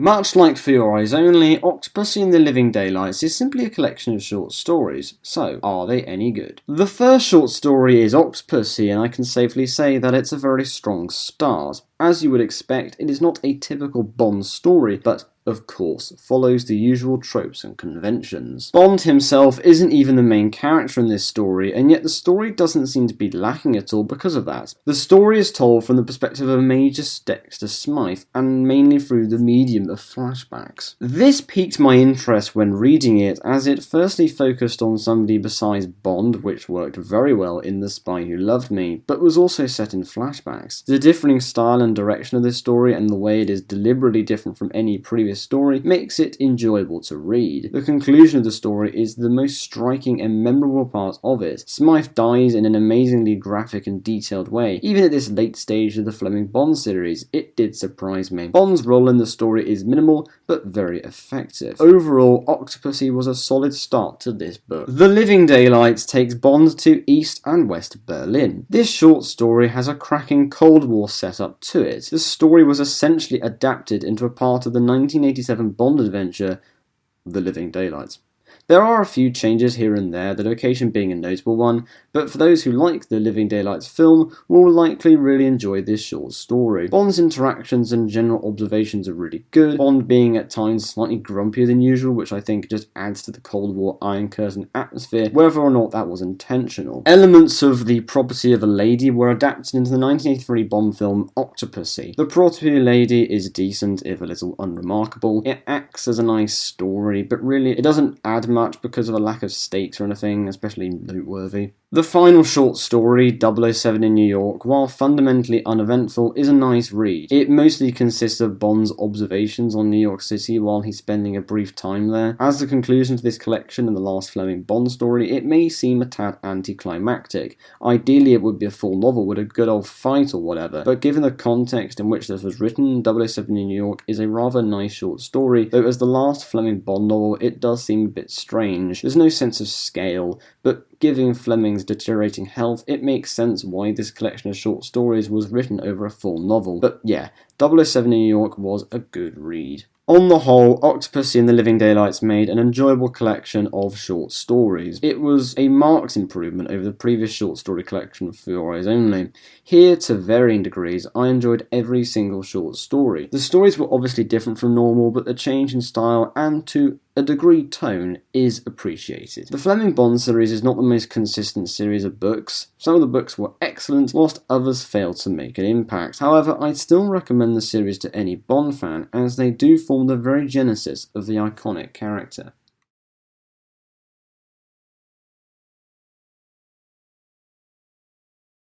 Much like For Your Eyes Only, Octopussy and the Living Daylights is simply a collection of short stories, so are they any good? The first short story is Octopussy, and I can safely say that it's a very strong start. As you would expect, it is not a typical Bond story, but of course, follows the usual tropes and conventions. Bond himself isn't even the main character in this story, and yet the story doesn't seem to be lacking at all because of that. The story is told from the perspective of Major Dexter Smythe, and mainly through the medium of flashbacks. This piqued my interest when reading it, as it firstly focused on somebody besides Bond, which worked very well in The Spy Who Loved Me, but was also set in flashbacks. The differing style and direction of this story, and the way it is deliberately different from any previous story, makes it enjoyable to read. The conclusion of the story is the most striking and memorable part of it. Smythe dies in an amazingly graphic and detailed way. Even at this late stage of the Fleming Bond series, it did surprise me. Bond's role in the story is minimal, but very effective. Overall, Octopussy was a solid start to this book. The Living Daylights takes Bond to East and West Berlin. This short story has a cracking Cold War setup to it. The story was essentially adapted into a part of the 1987 Bond adventure, The Living Daylights. There are a few changes here and there, the location being a notable one, but for those who like the Living Daylights film, will likely really enjoy this short story. Bond's interactions and general observations are really good, Bond being at times slightly grumpier than usual, which I think just adds to the Cold War Iron Curtain atmosphere, whether or not that was intentional. Elements of The Property of a Lady were adapted into the 1983 Bond film Octopussy. The Property of a Lady is decent, if a little unremarkable. It acts as a nice story, but really it doesn't add much because of a lack of stakes or anything, especially noteworthy. The final short story, 007 in New York, while fundamentally uneventful, is a nice read. It mostly consists of Bond's observations on New York City while he's spending a brief time there. As the conclusion to this collection and the last Fleming Bond story, it may seem a tad anticlimactic. Ideally it would be a full novel with a good old fight or whatever, but given the context in which this was written, 007 in New York is a rather nice short story, though as the last Fleming Bond novel it does seem a bit strange. There's no sense of scale, but given Fleming's deteriorating health, it makes sense why this collection of short stories was written over a full novel. But yeah, 007 in New York was a good read. On the whole, Octopussy and the Living Daylights made an enjoyable collection of short stories. It was a marked improvement over the previous short story collection For Your Eyes Only. Here, to varying degrees, I enjoyed every single short story. The stories were obviously different from normal, but the change in style and to a degree tone is appreciated. The Fleming Bond series is not the most consistent series of books. Some of the books were excellent, whilst others failed to make an impact. However, I'd still recommend the series to any Bond fan, as they do form the very genesis of the iconic character.